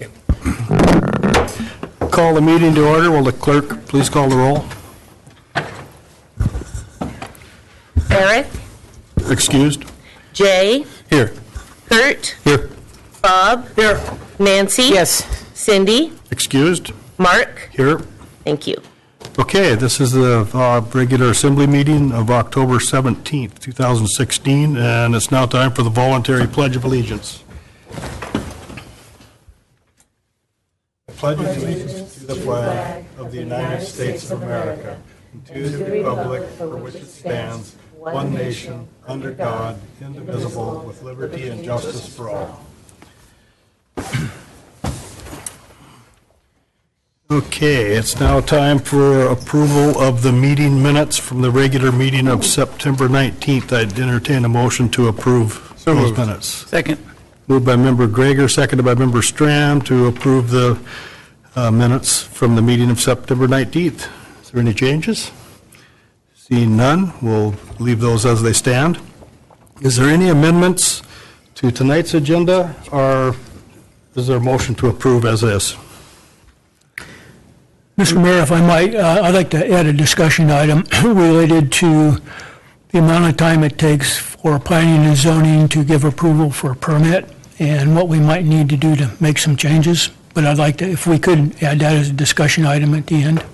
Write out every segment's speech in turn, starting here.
Okay. Call the meeting to order. Will the clerk please call the roll? Eric, Excused? Jay, Here. Kurt, Here. Bob, here. Nancy, Yes. Cindy, Excused? Mark. Here. Thank you. Okay, this is the regular assembly meeting of October 17th, 2016, and it's now time for the voluntary Pledge of Allegiance. I pledge allegiance to the flag of the United States of America and to the republic for which it stands, one nation, under God, indivisible, with liberty and justice for all. Okay, it's now time for approval of the meeting minutes from the regular meeting of September 19th. I'd entertain a motion to approve those minutes. Second. Moved by Member Greger, seconded by Member Strand to approve the minutes from the meeting of September 19th. Is there any changes? Seeing none, we'll leave those as they stand. Is there any amendments to tonight's agenda, or is there a motion to approve as is? Mr. Mayor, if I might, I'd like to add a discussion item related to the amount of time it takes for planning and zoning to give approval for a permit and what we might need to do to make some changes. But I'd like to, if we could, add that as a discussion item at the end.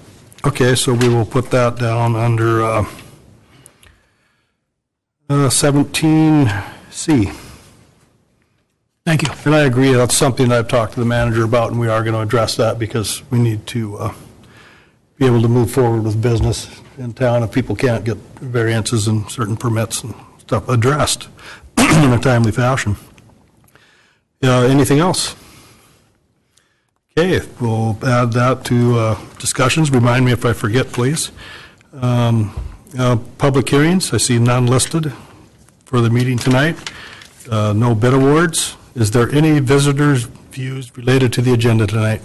Okay, so we will put that down under 17C. Thank you. And I agree, that's something I've talked to the manager about, and we are going to address that because we need to be able to move forward with business in town if people can't get variances and certain permits and stuff addressed in a timely fashion. Anything else? Okay, we'll add that to discussions. Remind me if I forget, please. Public hearings, I see none listed for the meeting tonight. No bid awards. Is there any visitors' views related to the agenda tonight?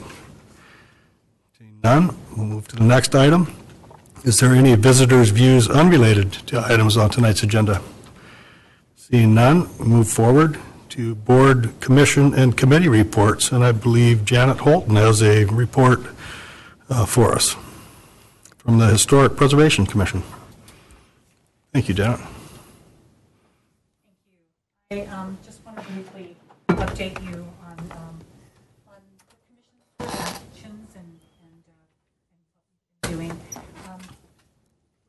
Seeing none, we'll move to the next item. Is there any visitors' views unrelated to items on tonight's agenda? Seeing none, we'll move forward to board, commission, and committee reports, and I believe Janet Holton has a report for us from the Historic Preservation Commission. Thank you, Janet. I just want to briefly update you on the commission's actions and what we've been doing.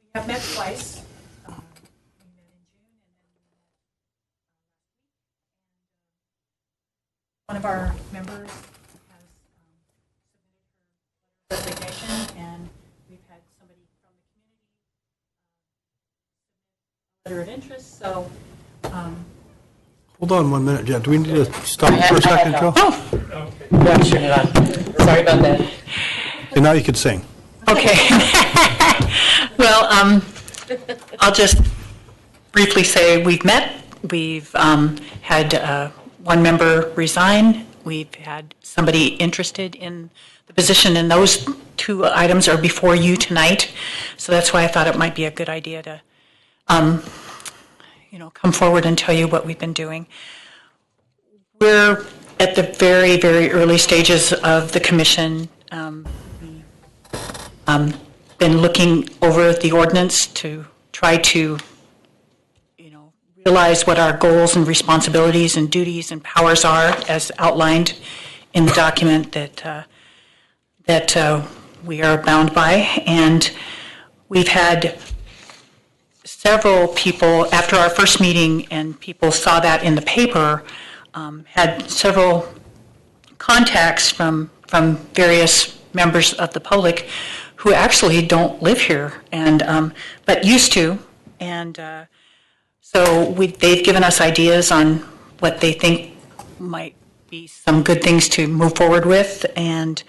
We have met twice. We met in June, and then we met one of our members has submitted her resignation, and we've had somebody from the community submit a letter of interest. So. Hold on 1 minute, Jen. Do we need to stop for a second, Joe? Yeah, turn it on. Sorry about that. And now you can sing. Okay. Well, I'll just briefly say we've met. We've had one member resign. We've had somebody interested in the position, and those two items are before you tonight. So that's why I thought it might be a good idea to come forward and tell you what we've been doing. We're at the very, very early stages of the commission. We've been looking over the ordinance to try to, realize what our goals and responsibilities and duties and powers are as outlined in the document that we are bound by. And we've had several people, after our first meeting, and people saw that in the paper, had several contacts from various members of the public who actually don't live here, and but used to. And so they've given us ideas on what they think might be some good things to move forward with. And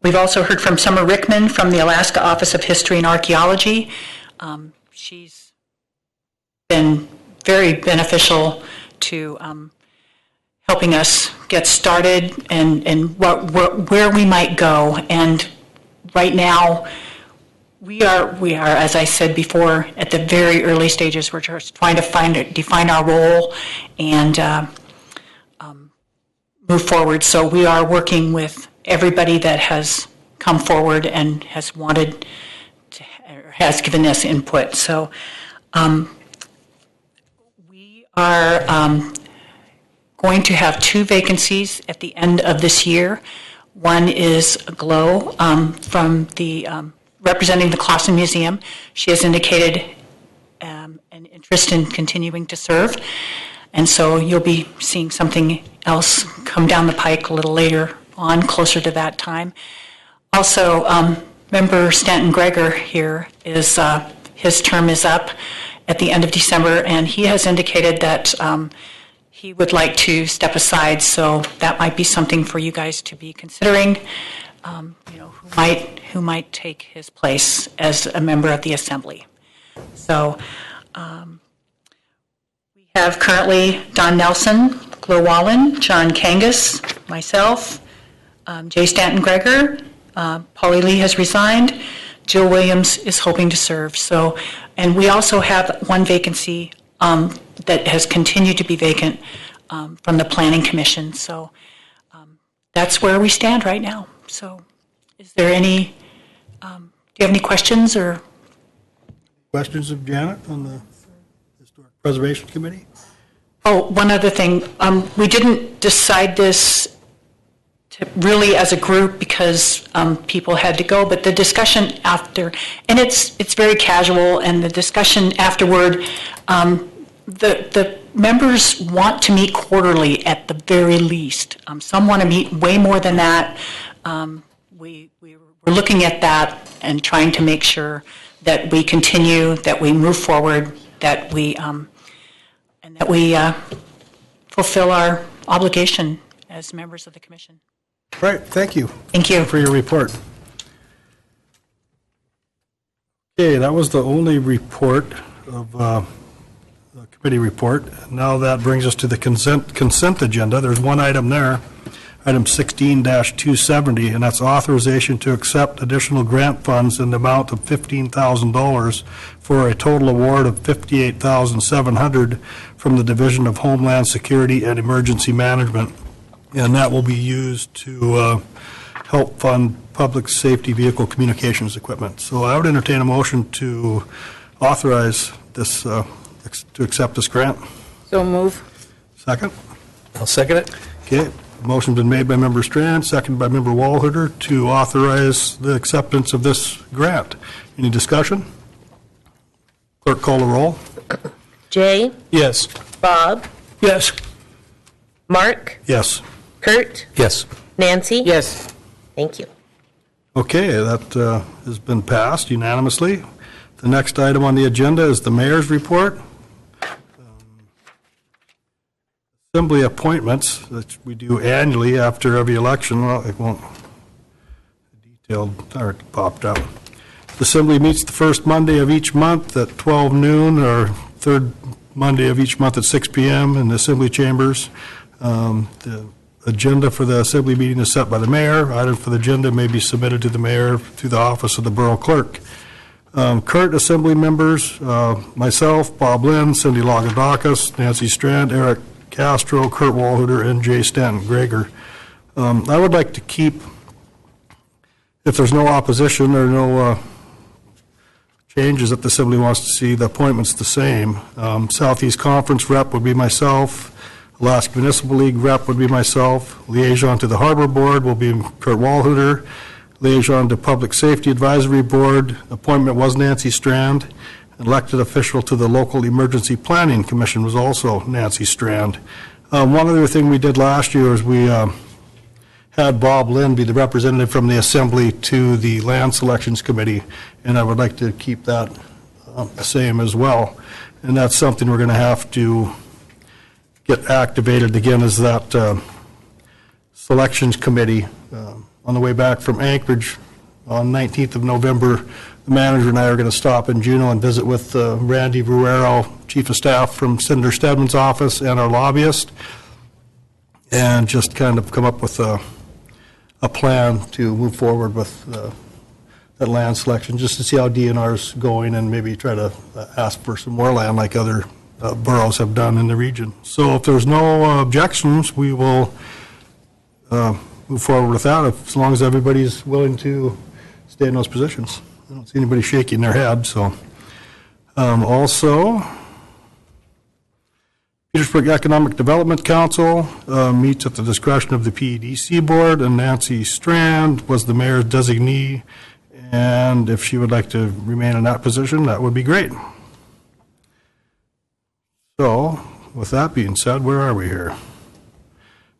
we've also heard from Summer Rickman from the Alaska Office of History and Archaeology. She's been very beneficial to helping us get started and where we might go. And right now, we are, as I said before, at the very early stages. We're just trying to define our role and move forward. So we are working with everybody that has come forward and has wanted to, or has given us input. So we are going to have 2 vacancies at the end of this year. One is Glow from the representing the Clausen Museum. She has indicated an interest in continuing to serve, and so you'll be seeing something else come down the pike a little later on, closer to that time. Also, Member Stanton Greger here is his term is up at the end of December, and he has indicated that he would like to step aside, so that might be something for you guys to be considering. Who might take his place as a member of the Assembly. So we have currently Don Nelson, Glo Wallen, John Kangas, myself, Jay Stanton Greger, Polly Lee has resigned, Jill Williams is hoping to serve. So, and we also have 1 vacancy that has continued to be vacant from the Planning Commission. So that's where we stand right now. So is there any, do you have any questions or? Questions of Janet on the Historic Preservation Committee? Oh, one other thing. We didn't decide this really as a group because people had to go, but the discussion after, and it's very casual, and the discussion afterward, the members want to meet quarterly at the very least. Some want to meet way more than that. We're looking at that and trying to make sure that we continue, that we move forward, that we and that we fulfill our obligation as members of the commission. Right, thank you. Thank you. For your report. Okay, that was the only report of the committee report. Now that brings us to the consent agenda. There's one item there, item 16-270, and that's authorization to accept additional grant funds in the amount of $15,000 for a total award of $58,700 from the Division of Homeland Security and Emergency Management. And that will be used to help fund public safety vehicle communications equipment. So I would entertain a motion to authorize this, to accept this grant. So move. Second? I'll second it. Okay. Motion's been made by Member Strand, seconded by Member Walhooter to authorize the acceptance of this grant. Any discussion? Clerk, call the roll. Jay, Yes. Bob, Yes. Mark, Yes. Kurt, Yes. Nancy. Yes. Thank you. Okay, that has been passed unanimously. The next item on the agenda is the mayor's report. Assembly appointments that we do annually after every election. Well, it won't, detailed, or it popped up. The assembly meets the first Monday of each month at 12 noon, or third Monday of each month at 6 p.m. in the assembly chambers. The agenda for the assembly meeting is set by the mayor. Items for the agenda may be submitted to the mayor through the office of the borough clerk. Current assembly members, myself, Bob Lynn, Cindy Lagadakis, Nancy Strand, Eric Castro, Kurt Walhooter, and Jay Stanton Greger. I would like to keep, if there's no opposition or no changes that the assembly wants to see, the appointments the same. Southeast Conference rep would be myself. Alaska Municipal League rep would be myself. Liaison to the Harbor Board will be Kurt Walhooter. Liaison to Public Safety Advisory Board, appointment was Nancy Strand. Elected official to the Local Emergency Planning Commission was also Nancy Strand. One other thing we did last year is we had Bob Lynn be the representative from the Assembly to the Land Selections Committee, and I would like to keep that the same as well. And that's something we're going to have to get activated again, is that Selections Committee. On the way back from Anchorage on 19th of November, the manager and I are going to stop in Juneau and visit with Randy Ruero, Chief of Staff from Senator Stedman's office, and our lobbyist, and just kind of come up with a plan to move forward with that land selection, just to see how DNR's going and maybe try to ask for some more land like other boroughs have done in the region. So if there's no objections, we will move forward with that, as long as everybody's willing to stay in those positions. I don't see anybody shaking their head, so. Also, Petersburg Economic Development Council meets at the discretion of the PEDC Board, and Nancy Strand was the mayor's designee, and if she would like to remain in that position, that would be great. So, with that being said, where are we here?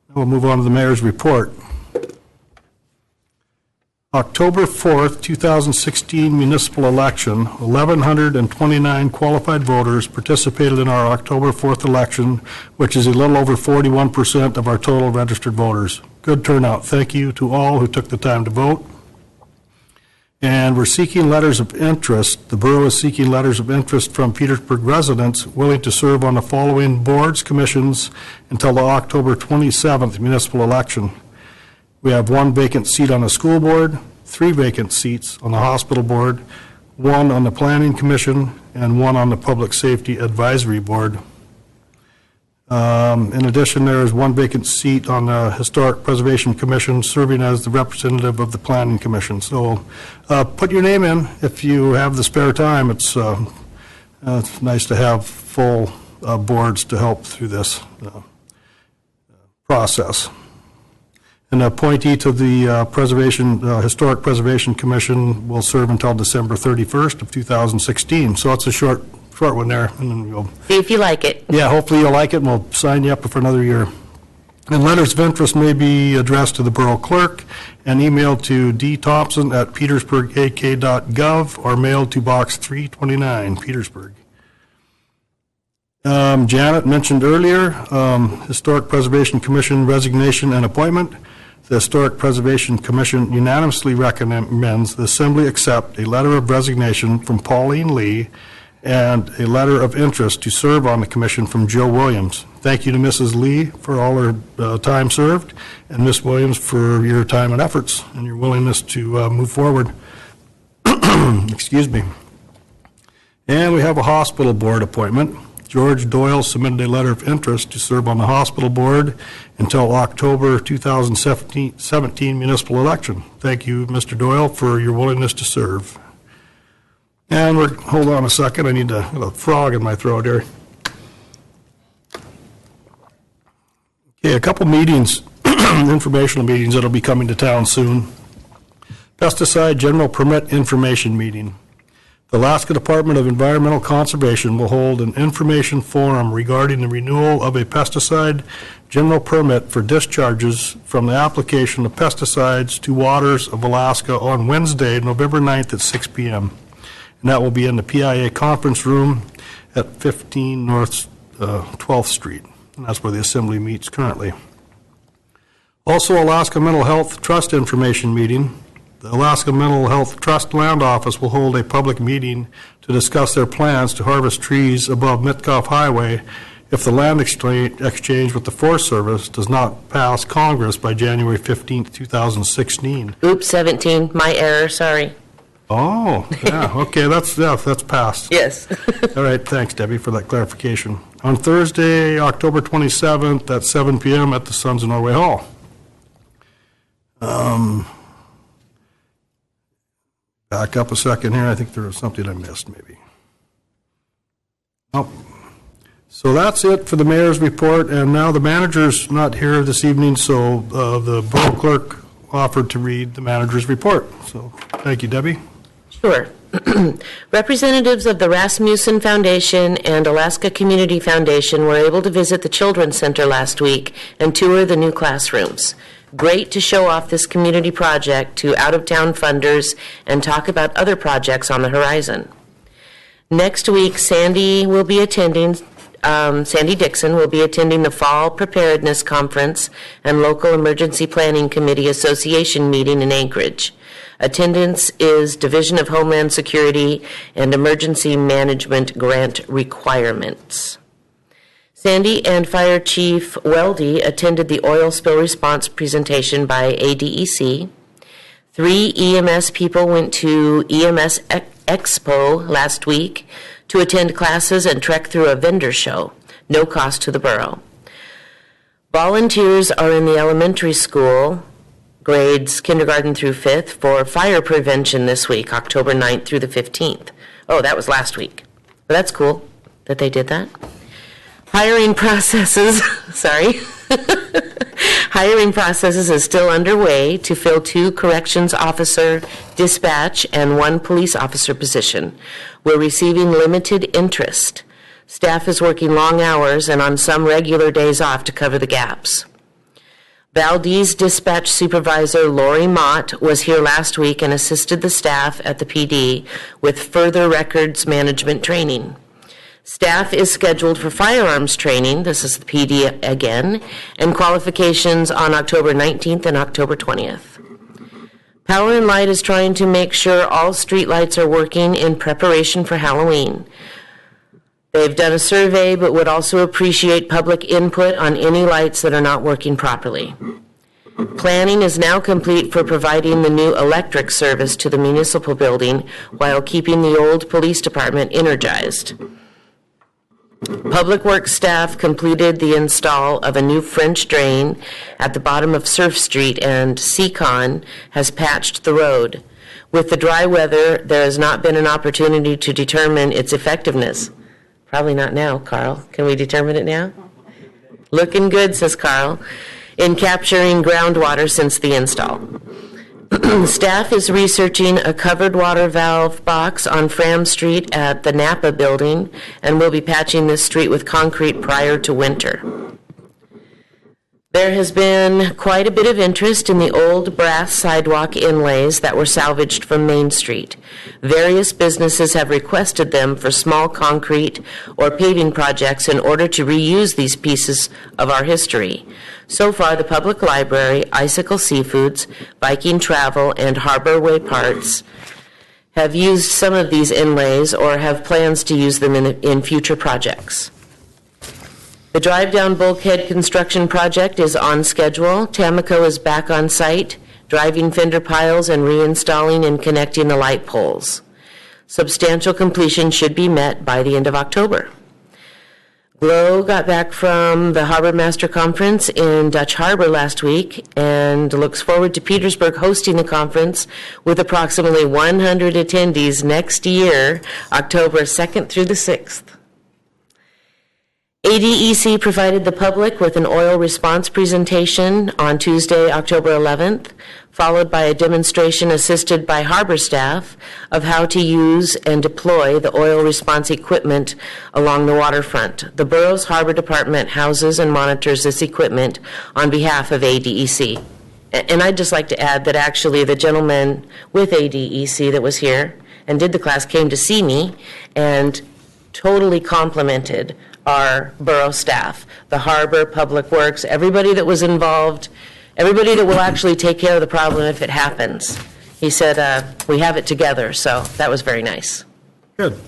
Now we'll move on to the mayor's report. October 4th, 2016 municipal election, 1,129 qualified voters participated in our October 4th election, which is a little over 41% of our total registered voters. Good turnout. Thank you to all who took the time to vote. And we're seeking letters of interest. The borough is seeking letters of interest from Petersburg residents willing to serve on the following boards, commissions until the October 27th municipal election. We have 1 vacant seat on the school board, 3 vacant seats on the hospital board, 1 on the planning commission, and 1 on the public safety advisory board. In addition, there is 1 vacant seat on the historic preservation commission, serving as the representative of the planning commission. So put your name in if you have the spare time. It's nice to have full boards to help through this process. An appointee to the Historic Preservation Commission will serve until December 31st of 2016. So it's a short one there. And then we'll, See if you like it. yeah, hopefully you'll like it, and we'll sign you up for another year. And letters of interest may be addressed to the borough clerk and emailed to dthompson@petersburgak.gov or mailed to Box 329, Petersburg. Janet mentioned earlier, Historic Preservation Commission resignation and appointment. The Historic Preservation Commission unanimously recommends the Assembly accept a letter of resignation from Pauline Lee and a letter of interest to serve on the commission from Joe Williams. Thank you to Mrs. Lee for all her time served, and Ms. Williams for your time and efforts and your willingness to move forward. Excuse me. And we have a hospital board appointment. George Doyle submitted a letter of interest to serve on the hospital board until October 2017 municipal election. Thank you, Mr. Doyle, for your willingness to serve. And hold on a second, I need a frog in my throat here. Okay, a couple meetings, informational meetings that'll be coming to town soon. Pesticide General Permit Information Meeting. The Alaska Department of Environmental Conservation will hold an information forum regarding the renewal of a pesticide general permit for discharges from the application of pesticides to waters of Alaska on Wednesday, November 9th at 6 p.m. And that will be in the PIA conference room at 15 North 12th Street. And that's where the Assembly meets currently. Also, Alaska Mental Health Trust Information Meeting. The Alaska Mental Health Trust Land Office will hold a public meeting to discuss their plans to harvest trees above Mitkoff Highway if the land exchange with the Forest Service does not pass Congress by January 15th, 2016. Oops, 17, my error, sorry. Oh, yeah, okay, that's passed. Yes. All right, thanks, Debbie, for that clarification. On Thursday, October 27th at 7 p.m. at the Sons of Norway Hall. Back up a second here. I think there was something I missed, maybe. Oh. So that's it for the mayor's report, and now the manager's not here this evening, so the borough clerk offered to read the manager's report. So thank you, Debbie. Sure. Representatives of the Rasmussen Foundation and Alaska Community Foundation were able to visit the Children's Center last week and tour the new classrooms. Great to show off this community project to out-of-town funders and talk about other projects on the horizon. Next week, Sandy Dixon will be attending the Fall Preparedness Conference and Local Emergency Planning Committee Association meeting in Anchorage. Attendance is Division of Homeland Security and Emergency Management grant requirements. Sandy and Fire Chief Weldy attended the oil spill response presentation by ADEC. 3 EMS people went to EMS Expo last week to attend classes and trek through a vendor show, no cost to the borough. Volunteers are in the elementary school, grades kindergarten through 5th, for fire prevention this week, October 9th through the 15th. Oh, that was last week. But that's cool that they did that. Hiring processes, Hiring processes is still underway to fill 2 corrections officer dispatch and 1 police officer position. We're receiving limited interest. Staff is working long hours and on some regular days off to cover the gaps. Valdez Dispatch Supervisor Lori Mott was here last week and assisted the staff at the PD with further records management training. Staff is scheduled for firearms training, this is the PD again, and qualifications on October 19th and October 20th. Power and Light is trying to make sure all streetlights are working in preparation for Halloween. They've done a survey, but would also appreciate public input on any lights that are not working properly. Planning is now complete for providing the new electric service to the municipal building while keeping the old police department energized. Public Works staff completed the install of a new French drain at the bottom of Surf Street, and Seacon has patched the road. With the dry weather, there has not been an opportunity to determine its effectiveness. Probably not now, Carl. Can we determine it now? Looking good, says Carl, in capturing groundwater since the install. Staff is researching a covered water valve box on Fram Street at the Napa building and will be patching this street with concrete prior to winter. There has been quite a bit of interest in the old brass sidewalk inlays that were salvaged from Main Street. Various businesses have requested them for small concrete or paving projects in order to reuse these pieces of our history. So far, the Public Library, Icicle Seafoods, Viking Travel, and Harborway Parts have used some of these inlays or have plans to use them in future projects. The drive-down bulkhead construction project is on schedule. Tamaco is back on site, driving fender piles and reinstalling and connecting the light poles. Substantial completion should be met by the end of October. GLOW got back from the Harbor Master Conference in Dutch Harbor last week and looks forward to Petersburg hosting the conference with approximately 100 attendees next year, October 2nd through the 6th. ADEC provided the public with an oil response presentation on Tuesday, October 11th, followed by a demonstration assisted by harbor staff of how to use and deploy the oil response equipment along the waterfront. The Borough's Harbor Department houses and monitors this equipment on behalf of ADEC. And I'd just like to add that actually the gentleman with ADEC that was here and did the class came to see me and totally complimented our borough staff, the harbor, public works, everybody that was involved, everybody that will actually take care of the problem if it happens. He said, we have it together, so that was very nice. Good.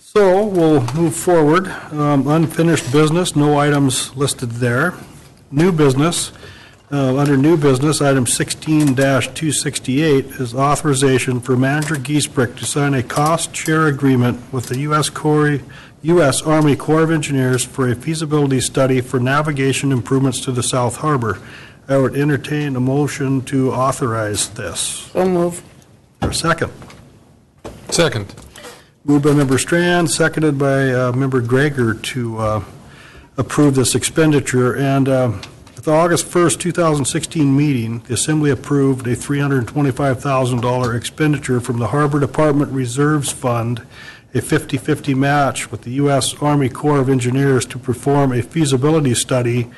So we'll move forward. Unfinished business, no items listed there. New business, under new business, item 16-268 is authorization for Manager Giesbrick to sign a cost share agreement with the U.S. Army Corps of Engineers for a feasibility study for navigation improvements to the South Harbor. I would entertain a motion to authorize this. So move. Or second. Second. Moved by Member Strand, seconded by Member Greger to approve this expenditure. And at the August 1st, 2016 meeting, the Assembly approved a $325,000 expenditure from the Harbor Department Reserves Fund, a 50-50 match with the U.S. Army Corps of Engineers to perform a feasibility study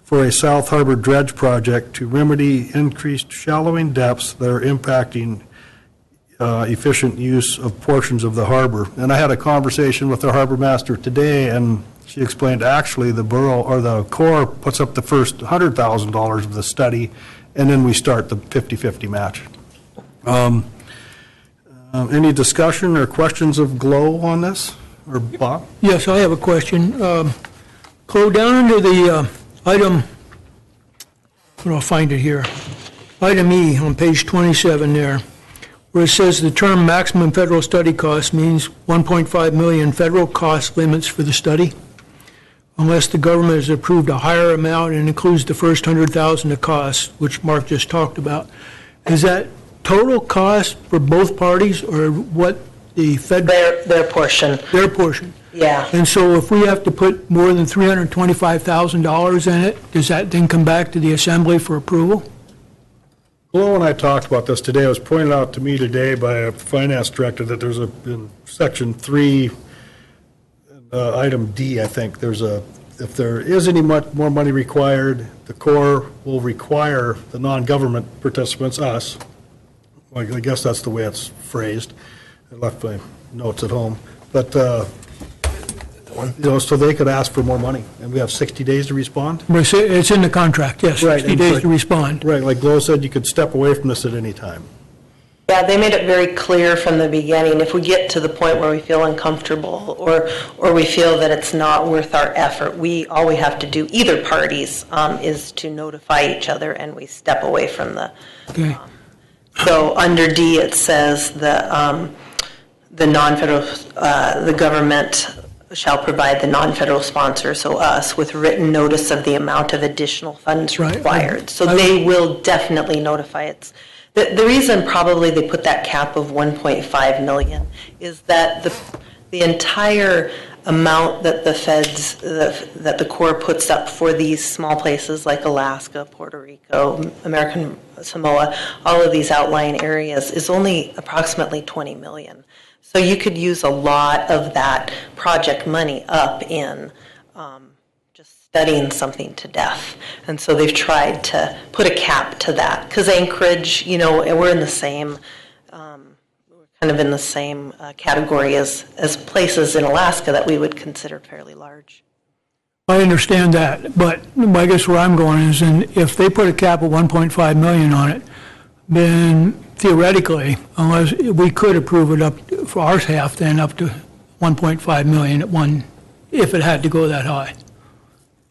for a South Harbor dredge project to remedy increased shallowing depths that are impacting efficient use of portions of the harbor. And I had a conversation with the harbor master today, and she explained actually the borough or the Corps puts up the first $100,000 of the study, and then we start the 50-50 match. Any discussion or questions of GLOW on this? Or Bob? Yes, I have a question. Chloe, down under the item, I'll find it here. Item E on page 27 there, where it says the term maximum federal study cost means 1.5 million federal cost limits for the study. unless the government has approved a higher amount and includes the first 100,000 of costs, which Mark just talked about. Is that total cost for both parties, or what the Fed? Their portion. Their portion. Yeah. And so if we have to put more than $325,000 in it, does that then come back to the Assembly for approval? Well, when I talked about this today, it was pointed out to me today by a finance director that there's in Section 3, item D, I think, if there is any more money required, the Corps will require the non-government participants, us, well, I guess that's the way it's phrased. I left my notes at home, but, so they could ask for more money, and we have 60 days to respond? It's in the contract, yes, Right, 60 and days like- to respond. Right, like Glo said, you could step away from this at any time. Yeah, they made it very clear from the beginning, if we get to the point where we feel uncomfortable or we feel that it's not worth our effort, all we have to do, either parties, is to notify each other and we step away from the. Okay. So under D, it says the non-federal, the government shall provide the non-federal sponsor, so us, with written notice of the amount of additional funds Right. required. So they will definitely notify it. The reason probably they put that cap of 1.5 million is that the entire amount that the feds, that the Corps puts up for these small places like Alaska, Puerto Rico, American Samoa, all of these outlying areas is only approximately 20 million. So you could use a lot of that project money up in just studying something to death. And so they've tried to put a cap to that. Because Anchorage, we're in the same, we're kind of in the same category as places in Alaska that we would consider fairly large. I understand that, but I guess where I'm going is, if they put a cap of 1.5 million on it, then theoretically, unless we could approve it up for our half, then up to 1.5 million at one, if it had to go that high,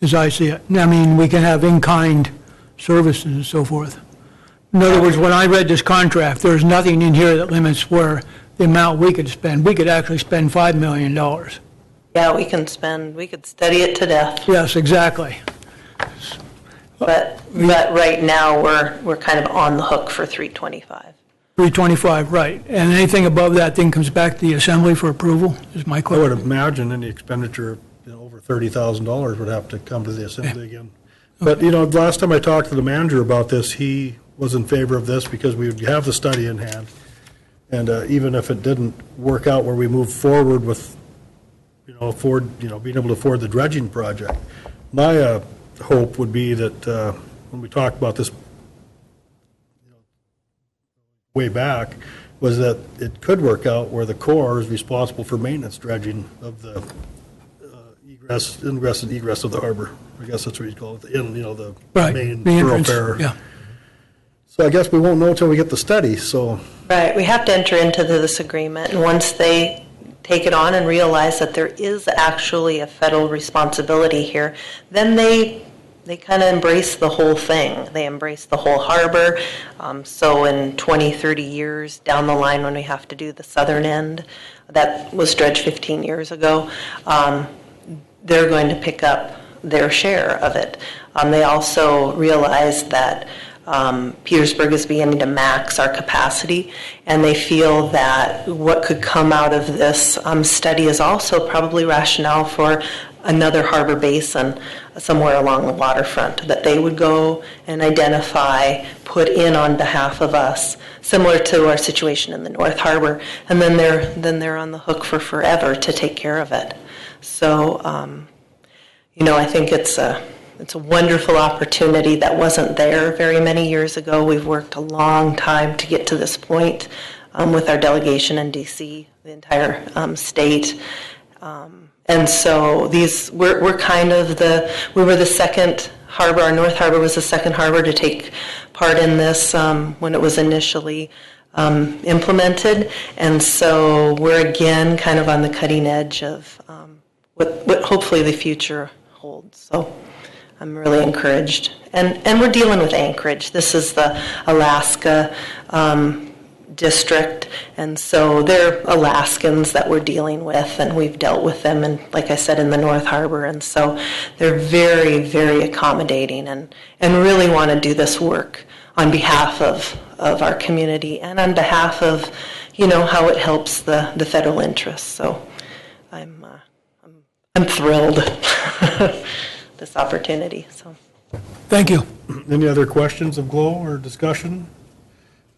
as I see it. I mean, we can have in-kind services and so forth. In other words, when I read this contract, there's nothing in here that limits where the amount we could spend. We could actually spend $5 million. Yeah, we could study it to death. Yes, exactly. But right now, we're kind of on the hook for 325. 325, right. And anything above that then comes back to the Assembly for approval, is my I would question. imagine any expenditure, over $30,000 would have to come to the Assembly again. But, last time I talked to the manager about this, he was in favor of this because we would have the study in hand. And even if it didn't work out where we moved forward with, being able to afford the dredging project, my hope would be that when we talked about this way back, was that it could work out where the Corps is responsible for maintenance dredging of the ingress and egress of the harbor. I guess that's what you'd call it, the Right, main the entrance, thoroughfare. yeah. So I guess we won't know until we get the study, so. Right, we have to enter into this agreement, and once they take it on and realize that there is actually a federal responsibility here, then they kind of embrace the whole thing. They embrace the whole harbor. So in 20, 30 years down the line when we have to do the southern end, that was dredged 15 years ago, they're going to pick up their share of it. They also realize that Petersburg is beginning to max our capacity, and they feel that what could come out of this study is also probably rationale for another harbor basin somewhere along the waterfront that they would go and identify, put in on behalf of us, similar to our situation in the North Harbor, and then they're on the hook for forever to take care of it. So, I think it's a wonderful opportunity that wasn't there very many years ago. We've worked a long time to get to this point with our delegation in D.C., the entire state. And so we're kind of we were the second harbor, our North Harbor was the second harbor to take part in this when it was initially implemented. And so we're again kind of on the cutting edge of what hopefully the future holds. So I'm really encouraged. And we're dealing with Anchorage. This is the Alaska district, and so they're Alaskans that we're dealing with, and we've dealt with them, and like I said, in the North Harbor, and so they're very, very accommodating and really want to do this work on behalf of our community and on behalf of, how it helps the federal interests. So I'm thrilled this opportunity. So. Thank you. Any other questions of Glow or discussion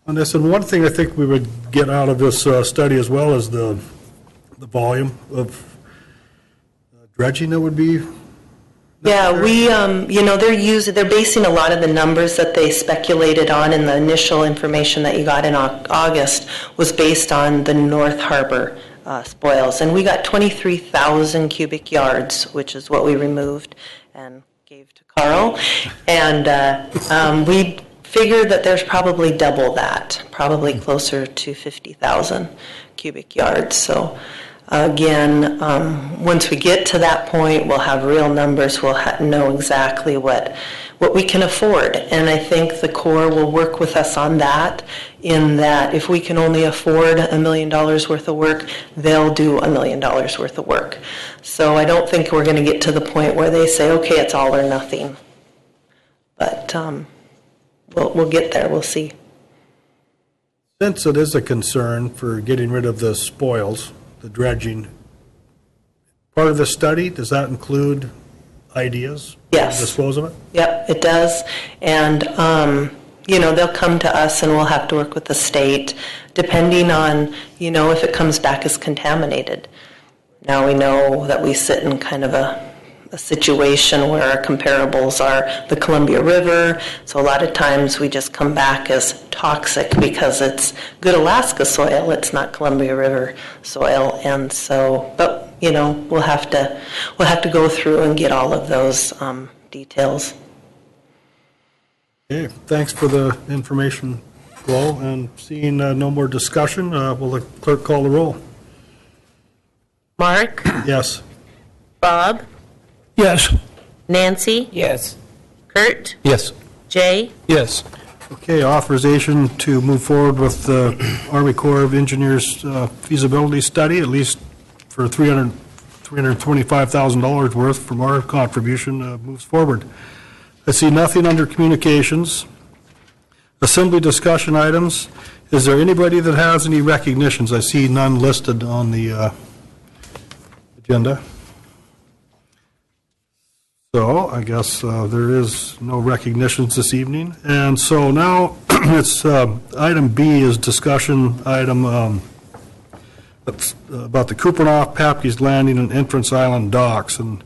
on this? And one thing I think we would get out of this study as well is the volume of dredging that would be. Yeah, we, they're basing a lot of the numbers that they speculated on, and the initial information that you got in August was based on the North Harbor spoils. And we got 23,000 cubic yards, which is what we removed and gave to Carl. And we figured that there's probably double that, probably closer to 50,000 cubic yards. So again, once we get to that point, we'll have real numbers. We'll know exactly what we can afford. And I think the Corps will work with us on that, in that if we can only afford $1 million worth of work, they'll do $1 million worth of work. So I don't think we're going to get to the point where they say, okay, it's all or nothing. But we'll get there. We'll see. Since it is a concern for getting rid of the spoils, the dredging, part of the study, does that include ideas? Yes. To dispose of it? Yep, it does. And, they'll come to us and we'll have to work with the state, depending on, if it comes back as contaminated. Now we know that we sit in kind of a situation where our comparables are the Columbia River, so a lot of times we just come back as toxic because it's good Alaska soil, it's not Columbia River soil, and so, but we'll have to go through and get all of those details. Okay, thanks for the information, Flo, and seeing no more discussion, will the clerk call the roll? Mark? Yes. Bob? Yes. Nancy? Yes. Kurt? Yes. Jay? Yes. Okay, authorization to move forward with the Army Corps of Engineers feasibility study, at least for $325,000 worth from our contribution, moves forward. I see nothing under communications. Assembly discussion items. Is there anybody that has any recognitions? I see none listed on the agenda. So I guess there is no recognitions this evening. And so now it's item B is discussion item about the Kupernoff, Papke's Landing, and Entrance Island docks. And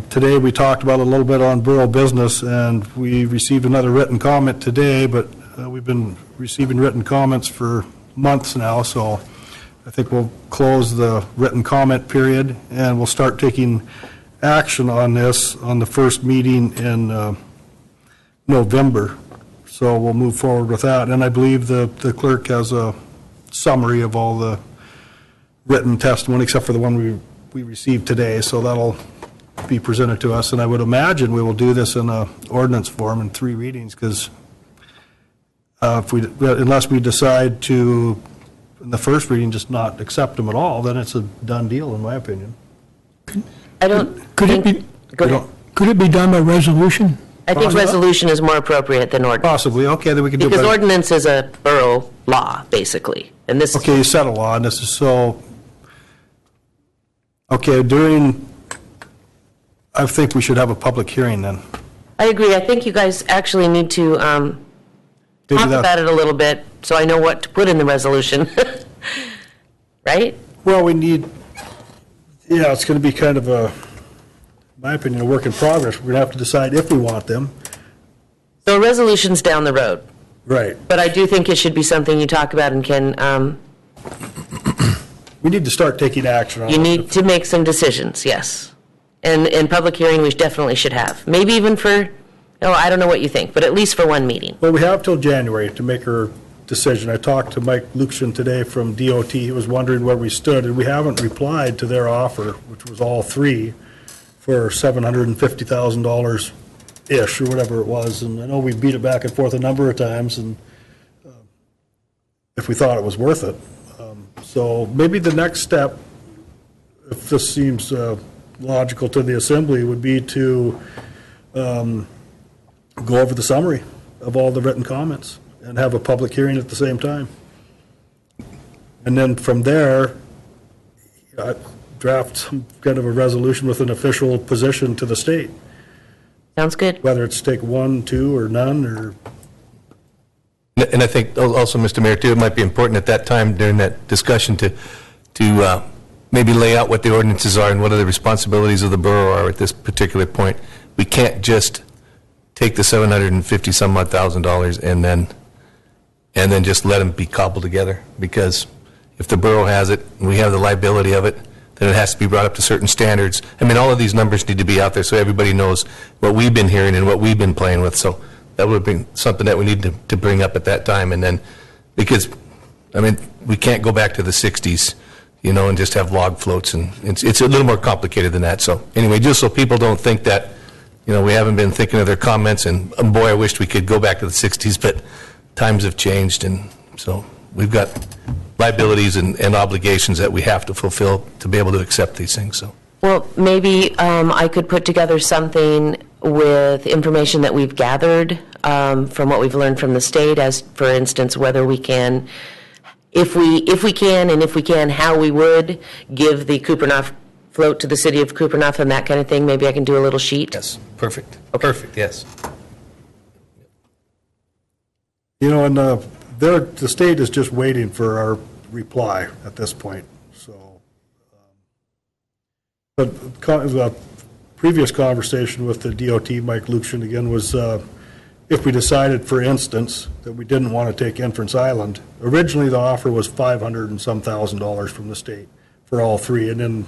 today we talked about it a little bit on Borough Business, and we received another written comment today, but we've been receiving written comments for months now, so I think we'll close the written comment period, and we'll start taking action on this on the first meeting in November. So we'll move forward with that. And I believe the clerk has a summary of all the written testimony, except for the one we received today. So that'll be presented to us. And I would imagine we will do this in a ordinance form in 3 readings, because unless we decide to, in the first reading, just not accept them at all, then it's a done deal, in my opinion. I don't Could it think, be, go ahead. could it be done by resolution? I think resolution is more appropriate than ordinance. Possibly. Okay, then we can do it. Because by- ordinance is a borough law, basically. And this, Okay, you set a law, and this is so, okay, I think we should have a public hearing then. I agree. I think you guys actually need to Maybe talk that- about it a little bit so I know what to put in the resolution. Right? Well, we need, yeah, it's going to be kind of a, in my opinion, a work in progress. We're going to have to decide if we want them. So resolution's down the road. Right. But I do think it should be something you talk about and can, We need to start taking action on it. you need to make some decisions, yes. And public hearing, we definitely should have. Maybe even for, I don't know what you think, but at least for one meeting. Well, we have till January to make our decision. I talked to Mike Lukshin today from DOT. He was wondering where we stood, and we haven't replied to their offer, which was all 3, for $750,000-ish, or whatever it was. And I know we beat it back and forth a number of times, and if we thought it was worth it. So maybe the next step, if this seems logical to the Assembly, would be to go over the summary of all the written comments and have a public hearing at the same time. And then from there, draft some kind of a resolution with an official position to the state, Sounds good. whether it's take one, two, or none, or And I think also, Mr. Mayor, too, it might be important at that time during that discussion to maybe lay out what the ordinances are and what are the responsibilities of the borough are at this particular point. We can't just take the $750-some-odd-thousand and then just let them be cobbled together, because if the borough has it and we have the liability of it, then it has to be brought up to certain standards. I mean, all of these numbers need to be out there so everybody knows what we've been hearing and what we've been playing with. So that would be something that we need to bring up at that time. And then, because, I mean, we can't go back to the 60s, you know, and just have log floats. And it's a little more complicated than that. So anyway, just so people don't think that, you know, we haven't been thinking of their comments. And boy, I wished we could go back to the 60s, but times have changed. And so we've got liabilities and obligations that we have to fulfill to be able to accept these things. So. Well, maybe I could put together something with information that we've gathered from what we've learned from the state, as, for instance, whether we can, if we can, and if we can, how we would give the Kupernoff float to the city of Kupernoff and that kind of thing. Maybe I can do a little sheet. Yes, perfect. Okay. Perfect, yes. you know, and the state is just waiting for our reply at this point. So, but the previous conversation with the DOT, Mike Lucian, again, was if we decided, for instance, that we didn't want to take Inference Island. Originally, the offer was $500 and some thousand from the state for all three, and then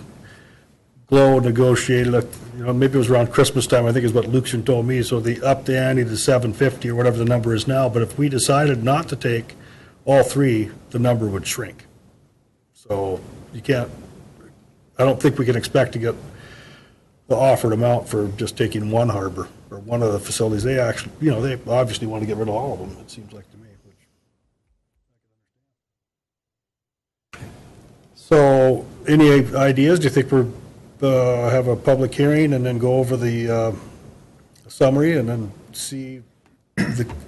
Glow negotiated, you know, maybe it was around Christmas time, I think is what Lucian told me, so the up the ante to $750 or whatever the number is now. But if we decided not to take all three, the number would shrink. So you can't, I don't think we can expect to get the offered amount for just taking one harbor or one of the facilities. They actually, you know, they obviously want to get rid of all of them, it seems like to me. So any ideas? Do you think we're have a public hearing and then go over the summary and then see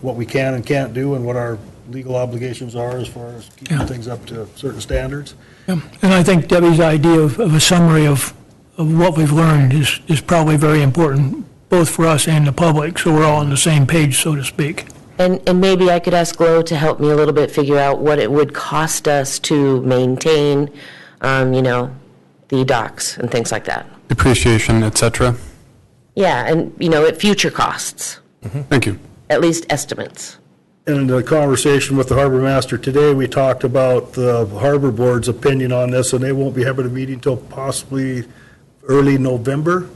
what we can and can't do and what our legal obligations are as far as keeping things up to certain standards? Yeah. And I think Debbie's idea of a summary of what we've learned is probably very important, both for us and the public, so we're all on the same page, so to speak. And maybe I could ask Glow to help me a little bit figure out what it would cost us to maintain, you know, the docks and things like that. Depreciation, et cetera. Yeah, and, you know, at future costs, Thank you. at least estimates. In the conversation with the harbor master today, we talked about the harbor board's opinion on this, and they won't be having a meeting until possibly early November.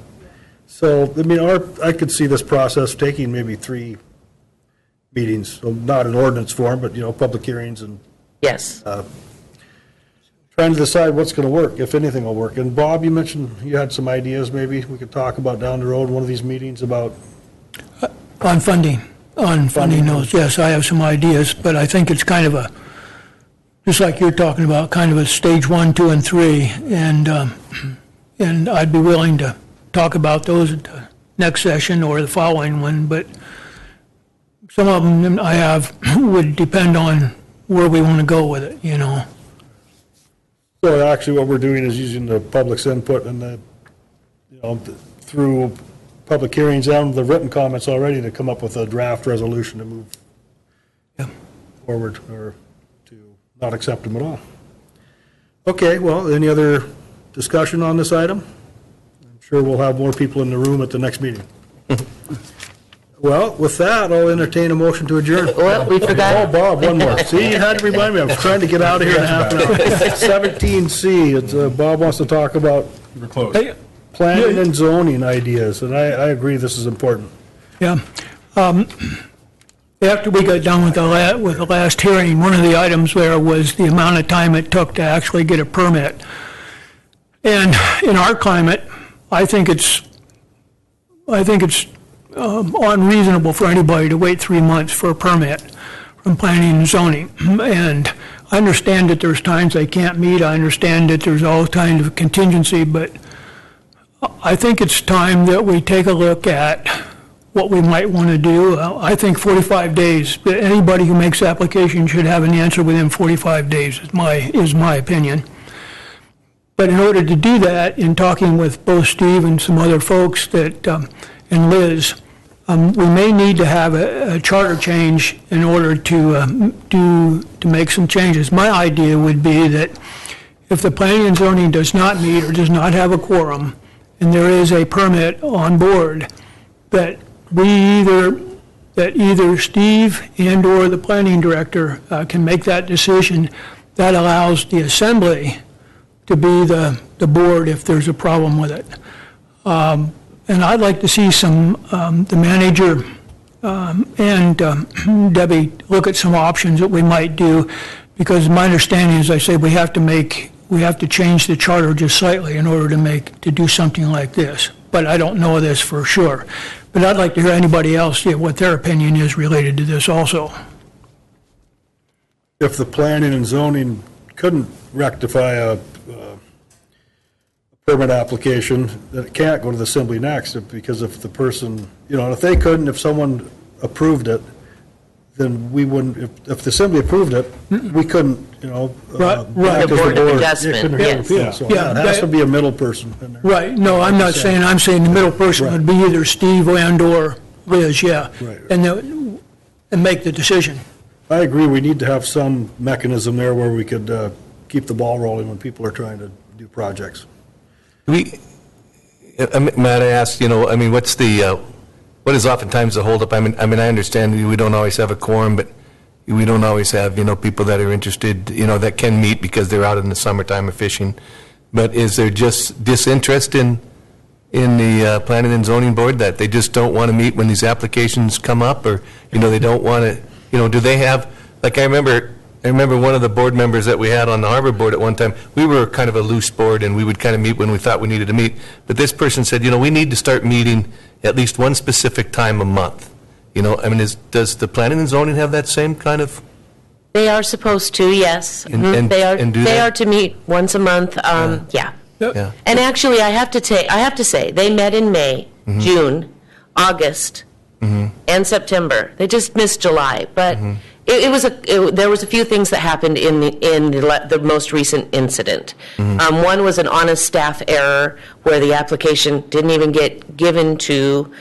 So, I mean, I could see this process taking maybe 3 meetings, so not in ordinance form, but, you know, public hearings and Yes. trying to decide what's going to work, if anything will work. And Bob, you mentioned you had some ideas maybe we could talk about down the road, one of these meetings about. On funding those, yes, I have some ideas, but I think it's kind of a, just like you're talking about, kind of a stage 1, 2, and 3, and I'd be willing to talk about those at the next session or the following one, but some of them I have would depend on where we want to go with it, you know. So actually what we're doing is using the public's input and the, you know, through public hearings and the written comments already to come up with a draft resolution to move forward or to not accept them at all. Okay, well, any other discussion on this item? I'm sure we'll have more people in the room at the next meeting. Well, with that, I'll entertain a motion to adjourn. Well, we forgot. Oh, Bob, one more. See, you had to remind me. I was trying to get out of here in half an hour. 17C, it's, Bob wants to talk about We're close. Hey, planning and zoning ideas, and I agree this is important. yeah. After we got done with the last hearing, one of the items there was the amount of time it took to actually get a permit. And in our climate, I think it's unreasonable for anybody to wait 3 months for a permit. from planning and zoning. And I understand that there's times they can't meet, I understand that there's all kinds of contingency, but I think it's time that we take a look at what we might want to do. I think 45 days, anybody who makes application should have an answer within 45 days, is my opinion. But in order to do that, in talking with both Steve and some other folks and Liz, we may need to have a charter change in order to make some changes. My idea would be that if the planning and zoning does not meet or does not have a quorum, and there is a permit on board, that either Steve and/or the planning director can make that decision. That allows the assembly to be the board if there's a problem with it. And I'd like to see the manager and Debbie look at some options that we might do, because my understanding is, I say, we have to change the charter just slightly in order to do something like this. But I don't know this for sure. But I'd like to hear anybody else what their opinion is related to this also. If the planning and zoning couldn't rectify a permit application, then it can't go to the assembly next, because if the person, if they couldn't, if someone approved it, then we wouldn't, if the assembly approved it, we couldn't, Right. The Board of Adjustment, couldn't hear yes. the appeal. So Yeah, it has to be a middle person in there. Right, no, I'm not saying, I'm saying the middle person would be either Steve and/or Liz, yeah. Right. And make the decision. I agree, we need to have some mechanism there where we could keep the ball rolling when people are trying to do projects. Matt, I asked, what is oftentimes the holdup? I understand we don't always have a quorum, but we don't always have, people that are interested, that can meet because they're out in the summertime or fishing. But is there just disinterest in the planning and zoning board, that they just don't want to meet when these applications come up, or, they don't want to, do they have, like, I remember one of the board members that we had on the harbor board at one time, we were kind of a loose board, and we would kind of meet when we thought we needed to meet. But this person said, we need to start meeting at least one specific time a month. Does the planning and zoning have that same kind of? They are supposed to, yes. And They they? are to meet once a month, yeah. Yeah. And actually, I have to say, they met in May, June, August, and September. They just missed July, but there was a few things that happened in the most recent incident. One was an honest staff error where the application didn't even get given to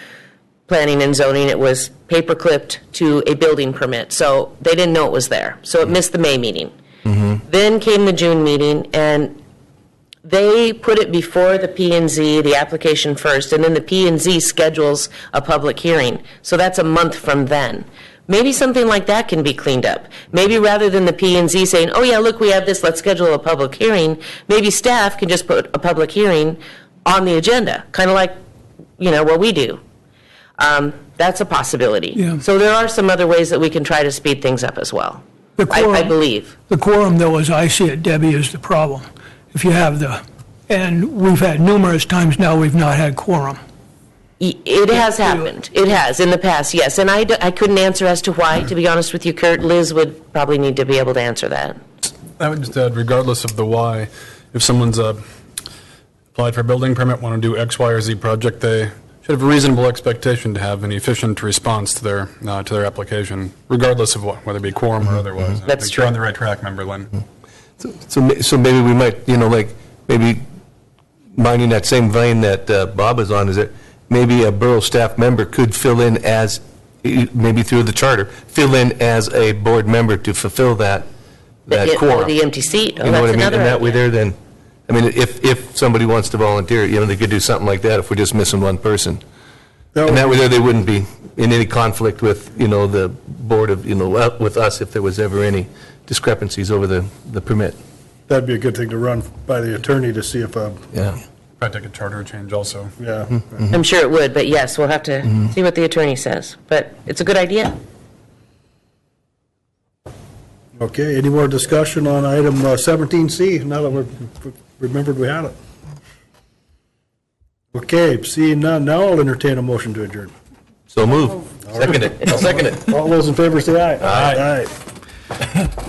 planning and zoning. It was paper clipped to a building permit, so they didn't know it was there. So it missed the May meeting. Then came the June meeting, and they put it before the P&Z, the application first, and then the P&Z schedules a public hearing. So that's a month from then. Maybe something like that can be cleaned up. Maybe rather than the P&Z saying, oh yeah, look, we have this, let's schedule a public hearing, maybe staff can just put a public hearing on the agenda, kind of like, what we do. That's a possibility. Yeah. So there are some other ways that we can try to speed things up as well, I believe. The quorum, though, as I see it, Debbie, is the problem. If you have and we've had numerous times now, we've not had quorum. It has happened. It has in the past, yes. And I couldn't answer as to why, to be honest with you, Kurt. Liz would probably need to be able to answer that. I would just add, regardless of the why, if someone's applied for a building permit, want to do X, Y, or Z project, they should have a reasonable expectation to have an efficient response to their application, regardless of whether it be quorum or otherwise. That's I think true. You're on the right track, Member Lynn. So maybe we might, maybe minding that same vein that Bob is on, is that maybe a borough staff member could fill in as, maybe through the charter, fill in as a board member to fulfill that quorum. The empty seat. Oh, You know what I that's mean? another And that way idea. there, then, if somebody wants to volunteer, they could do something like that if we're just missing one person. And that way there, they wouldn't be in any conflict with, the board of, with us if there was ever any discrepancies over the permit. That'd be a good thing to run by the attorney to see if, Yeah. Probably take a charter change also. yeah. I'm sure it would, but yes, we'll have to see what the attorney says. But it's a good idea. Okay, any more discussion on item 17C, now that we've remembered we had it? Okay, seeing none, now I'll entertain a motion to adjourn. So move. Second it. I'll second it. All those in favor say aye. Aye. Aye.